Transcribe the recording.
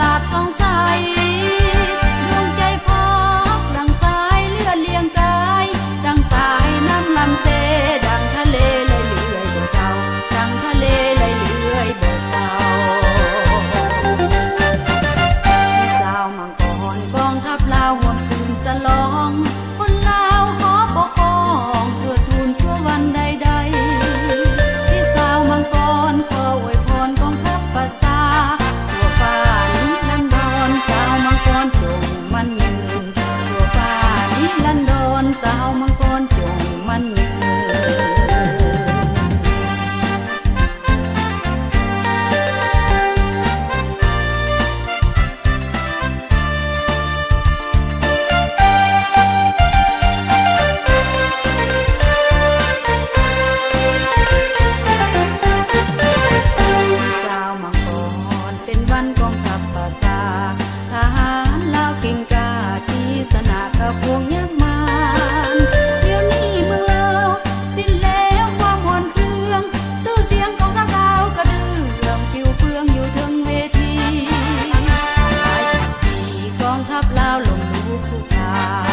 ลาดสองใสดวงใจพอกดังสายเลือดเลียงกายดังสายน้ำลำเซดังทะเลไหลเลื่อยบ่เศร้าดังทะเลไหลเลื่อยบ่เศร้าสาวมังกรกองทัพลาวห่วงคืนฉลองคนลาวขอปกป้องเพื่อทูลสู่วันใดๆที่สาวมังกรขออวยพรกองทัพประสาทั่วฟ้านิรันดรสาวมังกรจงมั่นยืนทั่วฟ้านิรันดรสาวมังกรจงมั่นยืนเป็นวันกองทัพภาษาทหารลาวเก่งกาที่สนากับพวงยักษ์มารเดี๋ยวนี้เมืองลาวสิ้นแล้วความอ่อนเครื่องชื่อเสียงของทัพลาวกระเดื่องผิวเฟืองอยู่ถึงเวทีหลายปีกองทัพลาวลงลุกคลุกคลาน